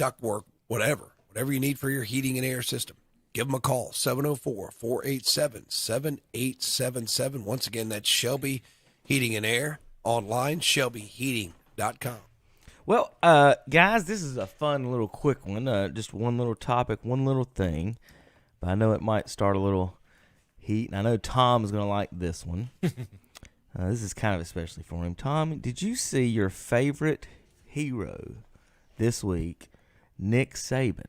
ductwork, whatever you need for your heating and air system. Give them a call, 704-487-7877. Once again, that's Shelby Heating and Air, online, shelbyheating.com. Well, guys, this is a fun little quick one. Just one little topic, one little thing. But I know it might start a little heat, and I know Tom is going to like this one. This is kind of especially for him. Tom, did you see your favorite hero this week, Nick Saban?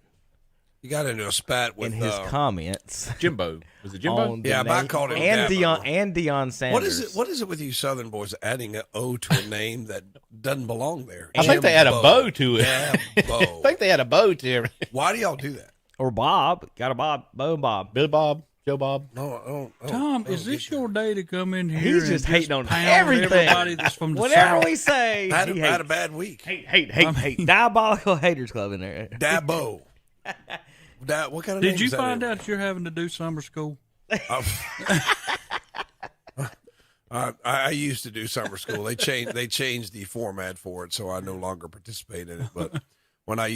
You got into a spat with in his comments. Jimbo. Was it Jimbo? Yeah, I called him Deion Sanders. What is it with you Southern boys adding an O to a name that doesn't belong there? I think they had a bow to it. I think they had a bow to it. Why do y'all do that? Or Bob. Got a Bob. Bo and Bob. Billy Bob. Joe Bob. No, Tom, is this your day to come in here? He's just hating on everything. Everybody that's from the Whatever South? we say, I had a bad week. Hate. Diabolical haters club in there. Dabo. What kind of name Did you is that find anyway? out you're having to do summer school? I used to do summer school. They changed the format for it, so I no longer participate in it. But when I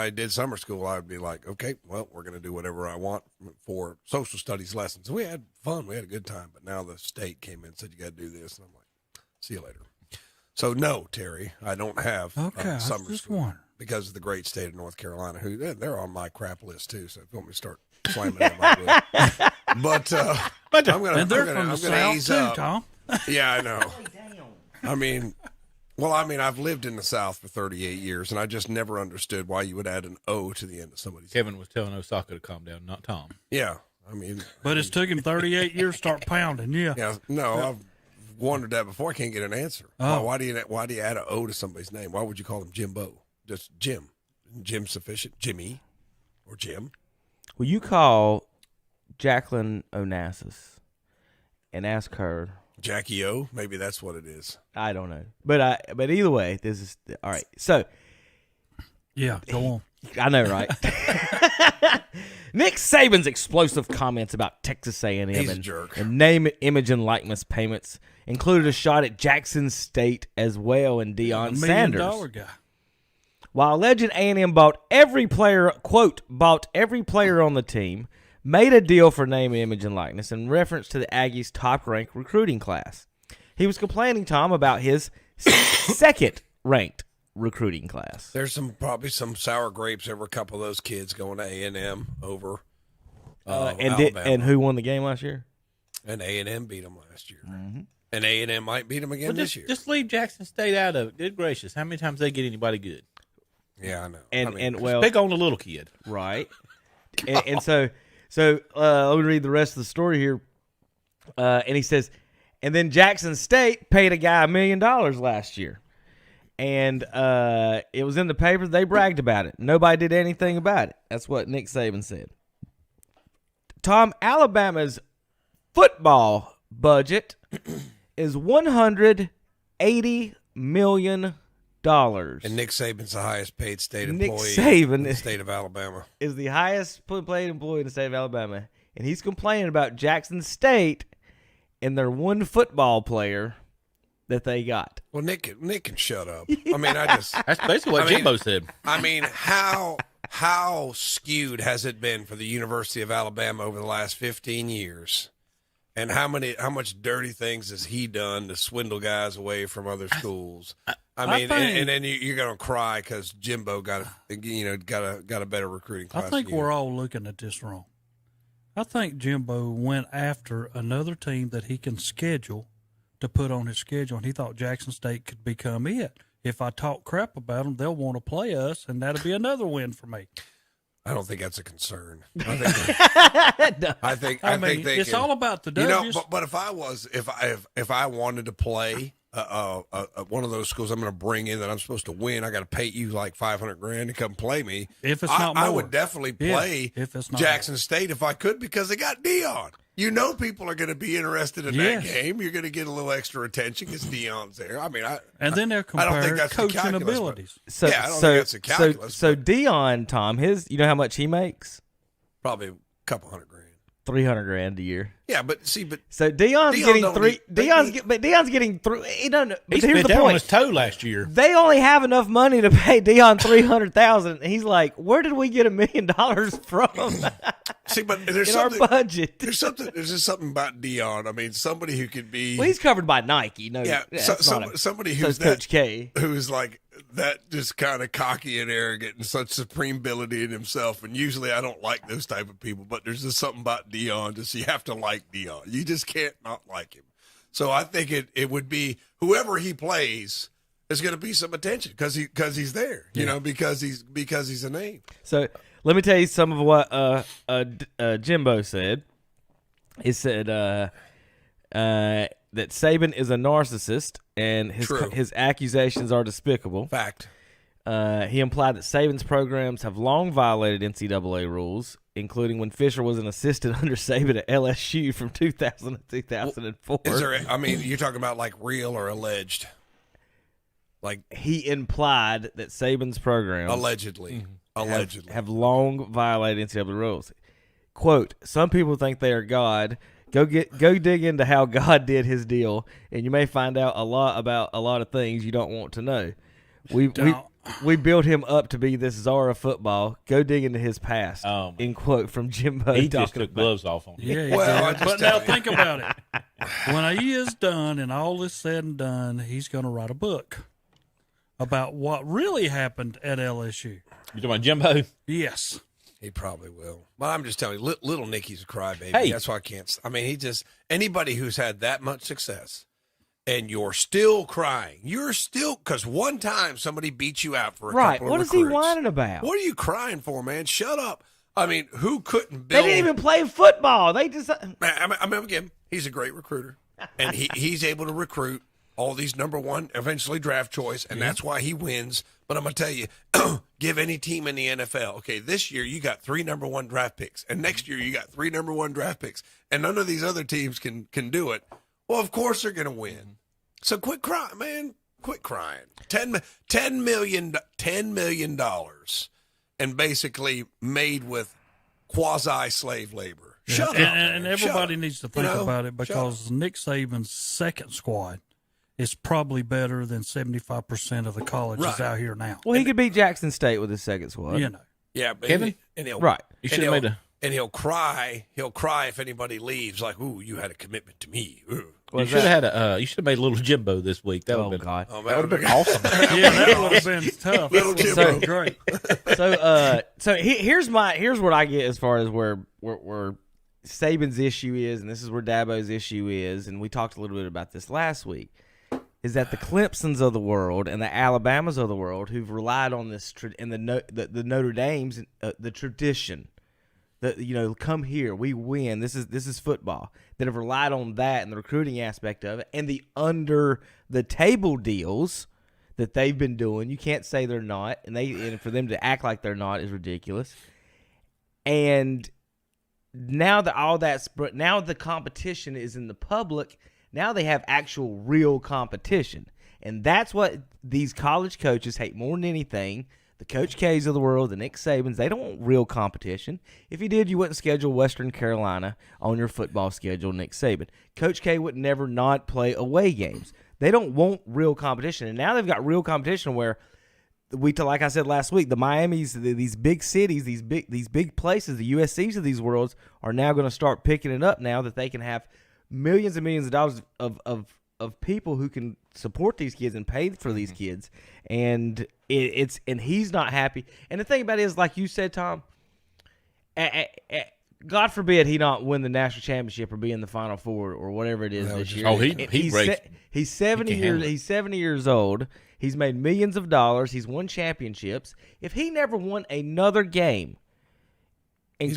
did summer school, I would be like, okay, well, we're going to do whatever I want for social studies lessons. We had fun. We had a good time. But now the state came in and said, you got to do this. And I'm like, see you later. So, no, Terry, I don't have summer school. One. Because of the great state of North Carolina, who they're on my crap list, too. So if you want me to start slamming them, I will. But I'm going to ease up. Tom. Yeah, I know. I mean, I've lived in the South for 38 years, and I just never understood why you would add an O to the end of somebody's name. Kevin was telling Osaka to calm down, not Tom. Yeah, But it's took him 38 years to start pounding. Yeah. No, I've wondered that before. I can't get an answer. Oh. Why do you add an O to somebody's name? Why would you call him Jimbo? Just Jim. Jim sufficient? Jimmy or Jim? Will you call Jacqueline Onassis and ask her? Jackie O? Maybe that's what it is. I don't know. But either way, this is all right. So Yeah, go on. I know, right? Nick Saban's explosive comments about Texas A&M He's a jerk. and name, image, and likeness payments included a shot at Jackson State as well and Deion Sanders. $1 million guy. While alleged A&M bought every player, quote, bought every player on the team, made a deal for name, image, and likeness in reference to the Aggies' top-ranked recruiting class. He was complaining, Tom, about his second-ranked recruiting class. There's probably some sour grapes over a couple of those kids going to A&M over Alabama. And who won the game last year? And A&M beat them last year. Mm-hmm. And A&M might beat them again this year. Just leave Jackson State out of it. Good gracious. How many times they get anybody good? Yeah, I know. And well, pick on the little kid. Right. and so let me read the rest of the story here. And he says, and then Jackson State paid a guy $1 million last year. And it was in the papers. They bragged about it. Nobody did anything about it. That's what Nick Saban said. Tom, Alabama's football budget is $180 million. And Nick Saban's the highest paid state employee in the state of Alabama. Is the highest paid employee in the state of Alabama. And he's complaining about Jackson State and their one football player that they got. Well, Nick can shut up. I mean, that's basically what Jimbo said. I mean, how skewed has it been for the University of Alabama over the last 15 years? And how much dirty things has he done to swindle guys away from other schools? I mean, and then you're going to cry because Jimbo got a better recruiting class. I think we're all looking at this wrong. I think Jimbo went after another team that he can schedule to put on his schedule, and he thought Jackson State could become it. If I talk crap about them, they'll want to play us, and that'll be another win for me. I don't think that's a concern. I think it's all about the W's. But if I wanted to play one of those schools I'm going to bring in that I'm supposed to win, I got to pay you like $500,000 to come play me. If it's not more. I would definitely play Jackson State if I could because they got Deion. You know, people are going to be interested in that game. You're going to get a little extra attention because Deion's there. I mean, and then they'll compare coaching abilities. I don't think that's the calculus. So Deion, Tom, you know how much he makes? Probably a couple $100,000. $300,000 a year. Yeah, but see, but So Deion's Deion getting don't three. need- they Deion's need- get, but Deion's getting through. He doesn't. But He here's spent the that on his point: toe last year. they only have enough money to pay Deion $300,000. He's like, where did we get $1 million from see, but there's in our something. budget? There's just something about Deion. I mean, somebody who could be. Well, he's covered by Nike. No, yeah, that's not somebody so who's is Coach K. who's like that, just kind of cocky and arrogant and such supreme ability in himself. And usually, I don't like those type of people. But there's just something about Deion. Just you have to like Deion. You just can't not like him. So I think it would be whoever he plays is going to be some attention because he's there. You know, because he's a name. So let me tell you some of what Jimbo said. He said that Saban is a narcissist and True. his accusations are despicable. Fact. He implied that Saban's programs have long violated NCAA rules, including when Fisher was an assistant under Saban at LSU from 2000 to 2004. Is there? I mean, you're talking about like real or alleged? Like He implied that Saban's programs allegedly. Allegedly. have long violated NCAA rules. Quote, some people think they are God. Go dig into how God did his deal, and you may find out a lot about a lot of things you don't want to know. We built him up to be this czar of football. Go dig into his past. End quote from Jimbo. He just talking took about- gloves off on him. Yeah, he Well, did. I just But now tell you. think about it. When he is done and all is said and done, he's going to write a book about what really happened at LSU. You talking about Jimbo? Yes. He probably will. But I'm just telling you, little Nicky's a crybaby. Hey. That's why I can't. I mean, anybody who's had that much success and you're still crying, because one time somebody beat you out for a Right. couple of What is he recruits. whining about? What are you crying for, man? Shut up. I mean, who couldn't They build? didn't even play football. They just I mean, again, he's a great recruiter, and he's able to recruit all these number one, eventually draft choice, and that's why he wins. But I'm going to tell you, give any team in the NFL, okay, this year you got 3 number one draft picks, and next year you got 3 number one draft picks, and none of these other teams can do it. Well, of course they're going to win. So quit crying, man. Quit crying. $10 million, and basically made with quasi-slave labor. Shut up. And everybody Shut up. needs to think about it because Nick Saban's second squad is probably better than 75% of the colleges Right. out here now. well, he could beat Jackson State with his second squad. You know. Yeah, but Kevin? he'll, Right. You should have made a. and he'll cry. He'll cry if anybody leaves. Like, ooh, you had a commitment to me. Ooh. You Was should that- have had a. You should have made a little Jimbo this week. That would Oh have been. God. Oh, That would have been awesome. Yeah, that would have been tough. Little That would have Jimbo. been great. So here's what I get as far as where Saban's issue is, and this is where Dabo's issue is, and we talked a little bit about this last week, is that the Clemsons of the world and the Alabamas of the world who've relied on this and the Notre Dame's the tradition, come here, we win. This is football, that have relied on that and the recruiting aspect of it, and the under the table deals that they've been doing. You can't say they're not, and for them to act like they're not is ridiculous. And now that now the competition is in the public. Now they have actual real competition, and that's what these college coaches hate more than anything. The Coach K's of the world, the Nick Sabans, they don't want real competition. If you did, you wouldn't schedule Western Carolina on your football schedule, Nick Saban. Coach K would never not play away games. They don't want real competition, and now they've got real competition where like I said last week, the Miamis, these big cities, these big places, the USCs of these worlds are now going to start picking it up now that they can have millions and millions of dollars of people who can support these kids and pay for these kids, and and he's not happy. And the thing about it is, like you said, Tom, God forbid he not win the national championship or be in the Final Four or whatever it is this year. Oh, he's 70 he can years. handle it. He's 70 years old. He's made millions of dollars. He's won championships. If he never won another game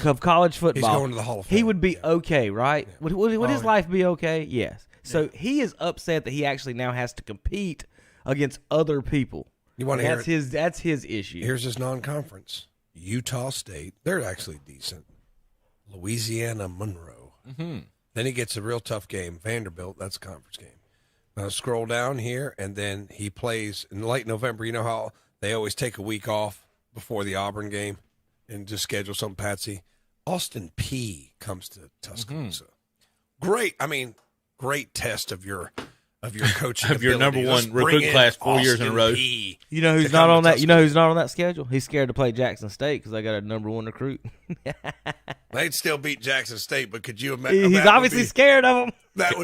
of college football, going to the Hall of he Fame. would be okay, right? Yeah. Would his life be okay? Yes. So he is upset that he actually now has to compete against other people. You want to hear That's it? that's his issue. Here's his non-conference. Utah State. They're actually decent. Louisiana Monroe. Mm-hmm. Then he gets a real tough game. Vanderbilt. That's a conference game. Now scroll down here, and then he plays in late November. You know how they always take a week off before the Auburn game and just schedule some patsy. Austin P comes to Tuscaloosa. Great. I mean, great test of your coaching Of your ability. number Let's one bring recruit in class 4 years in a Austin row. P You know who's to not come on to that? You know Tuscaloosa. who's not on that schedule? He's scared to play Jackson State because they got a number 1 recruit. They'd still beat Jackson State, but could you imagine? He's obviously scared of them. That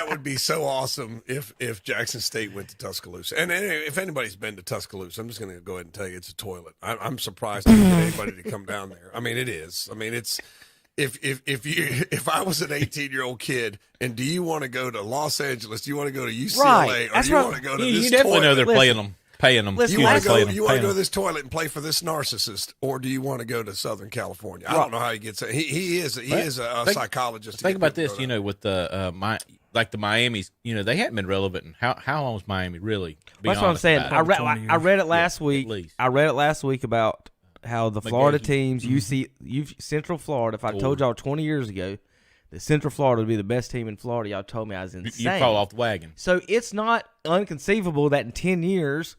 would be so awesome if Jackson State went to Tuscaloosa. And if anybody's been to Tuscaloosa, I'm just going to go ahead and tell you it's a toilet. I'm surprised to get anybody to come down there. I mean, it is. I mean, it's if I was an 18-year-old kid, and do you want to go to Los Angeles? Do you want to go to UCLA, Right. or That's do you right. want to go to You this definitely know toilet? they're paying them. Listen, You want to go? playing them, You want to paying go to them. this toilet and play for this narcissist, or do you want to go to Southern California? I don't know how he gets it. He is a psychologist. Think about this, you know, with the the Miami's, you know, they hadn't been relevant. And how long was Miami really? That's what I'm saying. I read it last week. at least. I read it last week about how the Florida McGahee. teams, Central Florida. If I told y'all 20 years ago that Central Florida would be the best team in Florida, y'all told me I was insane. You fall off the wagon. So it's not unconceivable that in 10 years,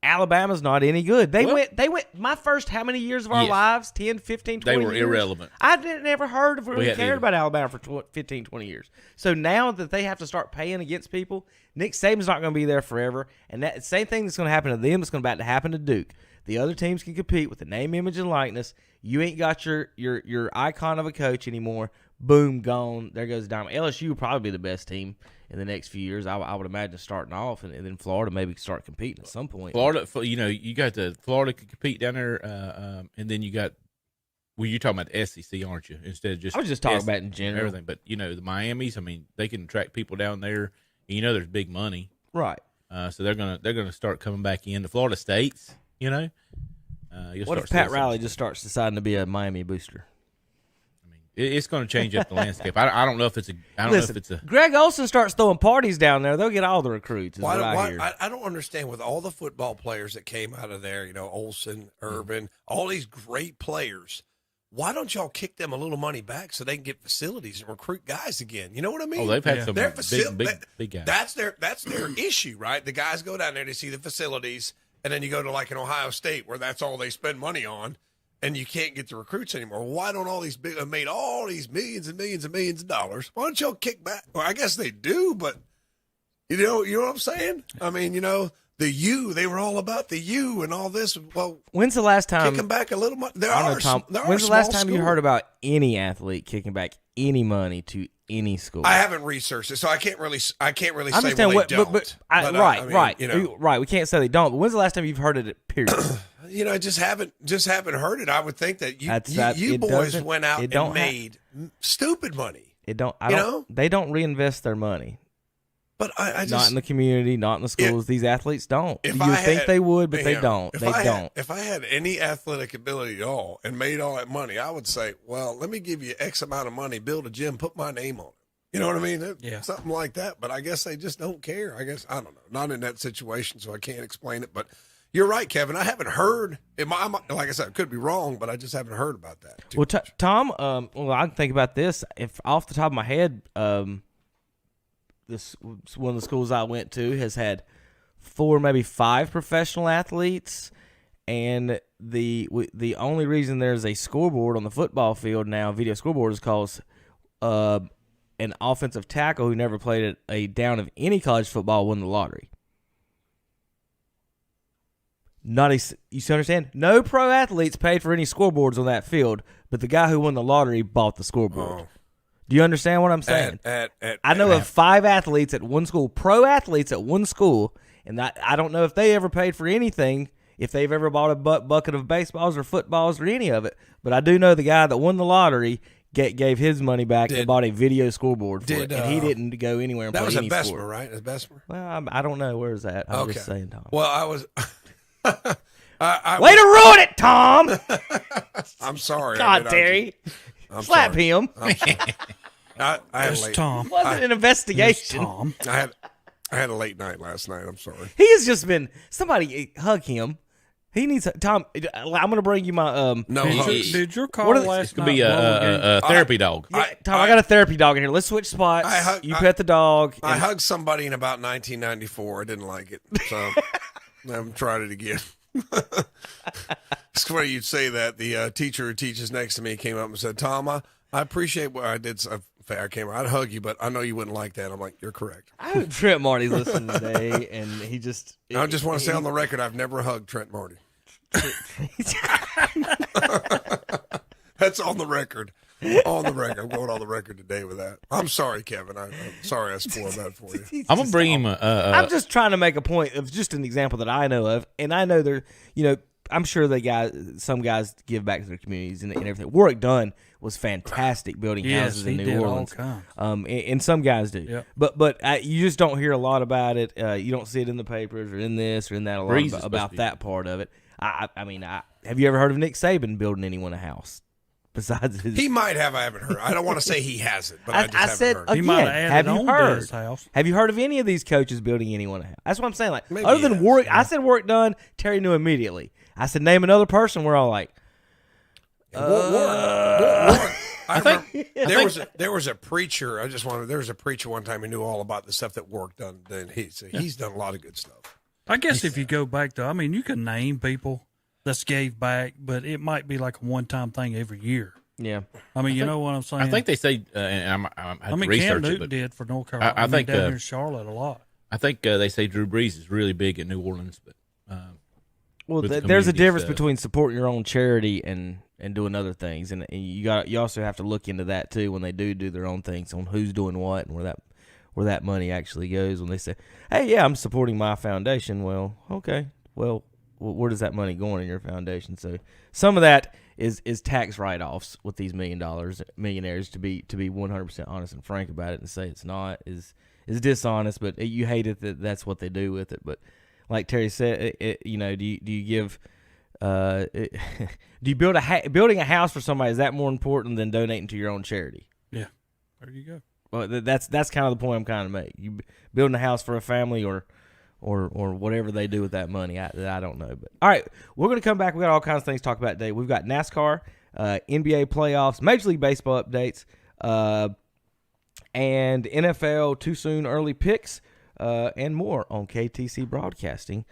Alabama's not any good. They went my first how many years of our Yes. lives? 10, 15, 20 They were years? irrelevant. I didn't ever heard of really hadn't cared either. about Alabama for 15, 20 years. So now that they have to start paying against people, Nick Saban's not going to be there forever. And that same thing that's going to happen to them is going to happen to Duke. The other teams can compete with the name, image, and likeness. You ain't got your icon of a coach anymore. Boom, gone. There goes Diamond. LSU will probably be the best team in the next few years. I would imagine starting off, and then Florida maybe start competing at some point. Florida, you know, you got Florida could compete down there, and then you got. Well, you're talking about the SEC, aren't you? Instead of just I was just talking SEC about in general. everything. But you know, the Miamis. I mean, they can attract people down there. And you know, there's big money, Right. so they're gonna start coming back in. The Florida States, you know. What if Pat Riley just starts deciding to be a Miami booster? I mean, it's going to change up the landscape. I don't know if it's a. I don't know if it's a. Greg Olson starts throwing parties down there. They'll get all the recruits. Is what I hear. I don't understand with all the football players that came out of there, you know, Olsen, Urban, all these great players. Why don't y'all kick them a little money back so they can get facilities and recruit guys again? You know what I mean? Oh, they've had some Their big guys. That's their issue, right? The guys go down there to see the facilities, and then you go to like an Ohio State where that's all they spend money on, and you can't get the recruits anymore. Why don't all these big have made all these millions and millions and millions of dollars? Why don't y'all kick back? Well, I guess they do, but you know what I'm saying? I mean, you know, the U, they were all about the U and all this. Well, When's the last time? kicking back a little money. I don't know, Tom. When's the last time you heard about any athlete kicking back any money to any school? I haven't researched it, so I can't really I say understand well, they don't. right. You know, right. We can't say they don't. But when's the last time you've heard it? Period. you know, I just haven't heard it. I would think that you It boys doesn't- went out it don't and made stupid money. They don't reinvest their money. But I just Not in the community, not in the schools. These athletes don't. if You I would think had- they would, but they know, don't. if They I don't. Had, if I had any athletic ability at all and made all that money, I would say, well, let me give you X amount of money, build a gym, put my name on it. You know what I mean? Yeah. Something like that. But I guess they just don't care. I guess, I don't know. Not in that situation, so I can't explain it. But you're right, Kevin. I haven't heard. Like I said, I could be wrong, but I just haven't heard about that. Well, Tom, well, I can think about this. If off the top of my head, this one of the schools I went to has had 4, maybe 5 professional athletes, and the only reason there's a scoreboard on the football field now, video scoreboard, is because an offensive tackle who never played a down of any college football won the lottery. You understand? No pro athletes paid for any scoreboards on that field, but the guy who won the lottery bought the scoreboard. Oh. Do you understand what I'm saying? I know of 5 athletes at one school, pro athletes at one school, and I don't know if they ever paid for anything, if they've ever bought a bucket of baseballs or footballs or any of it. But I do know the guy that won the lottery gave his money back and bought a video scoreboard for it, and he didn't go anywhere and that play was any at sport. Bessemer, right? At Bessemer? Well, I don't know. Where is that? I'm just saying, Tom. Well, I was. Way to ruin it, Tom! I'm sorry. God, Terry. Slap him. I'm sorry. I had a It's late, Tom. Wasn't an It's investigation. Tom. I had a late night last night. I'm sorry. He has just been. Somebody hug him. He needs Tom. I'm going to bring you my No He- hugs. Did your call What are the- last This could night be blow again? a therapy dog. Yeah, Tom, I got a therapy dog in here. Let's switch spots. You pet the dog. I and- hugged somebody in about 1994. I didn't like it, so I'm trying it again. It's funny you'd say that. The teacher who teaches next to me came up and said, Tom, I appreciate what I did. I'd hug you, but I know you wouldn't like that. I'm like, you're correct. I hope Trent Marty's listening today, and he just. I just want to say on the record, I've never hugged Trent Marty. That's on the record. On the record. I'm going on the record today with that. I'm sorry, Kevin. I'm sorry I spoiled that for you. I'm gonna bring him I'm just trying to make a point of just an example that I know of, and I know there, I'm sure some guys give back to their communities and everything. Warwick Dunn was fantastic building houses in New Orleans. And some guys do. Yep. But you just don't hear a lot about it. You don't see it in the papers or in this or in that a lot about that part of it. I mean, have you ever heard of Nick Saban building anyone a house? Besides his, he might have. I haven't heard. I don't want to say he hasn't, but I just haven't heard. He might have added have you on to heard? his house. Have you heard of any of these coaches building anyone a house? That's what I'm saying. Like, Maybe other than yes, Warwick, yeah. I said Warwick Dunn. Terry knew immediately. I said name another person. We're all like, Warwick. I think there was a preacher. There was a preacher one time who knew all about the stuff that Warwick done. Then he's done a lot of good stuff. I guess if you go back to, you can name people that's gave back, but it might be like a one-time thing every year. yeah. You know what I'm saying? I think they say, and I have to Cam research Newton it, but did for North Carolina. I think down here in Charlotte a lot. I think they say Drew Brees is really big in New Orleans, but Well, with the there's a community difference stuff. between supporting your own charity and doing other things, and you also have to look into that too when they do their own things on who's doing what and where that money actually goes. When they say, "Hey, yeah, I'm supporting my foundation," well, okay, well, where does that money going in your foundation? So some of that is tax write-offs with these millionaires. To be 100% honest and frank about it and say it's not is dishonest, but you hate it that that's what they do with it. But like Terry said, do you give? Do you building a house for somebody, is that more important than donating to your own charity? Yeah, there you go. Well, that's kind of the point I'm kind of making. You building a house for a family or whatever they do with that money, I don't know. But all right, we're going to come back. We got all kinds of things to talk about today. We've got NASCAR, NBA playoffs, Major League Baseball updates, and NFL too soon early picks, and more on KTCBroadcasting.com.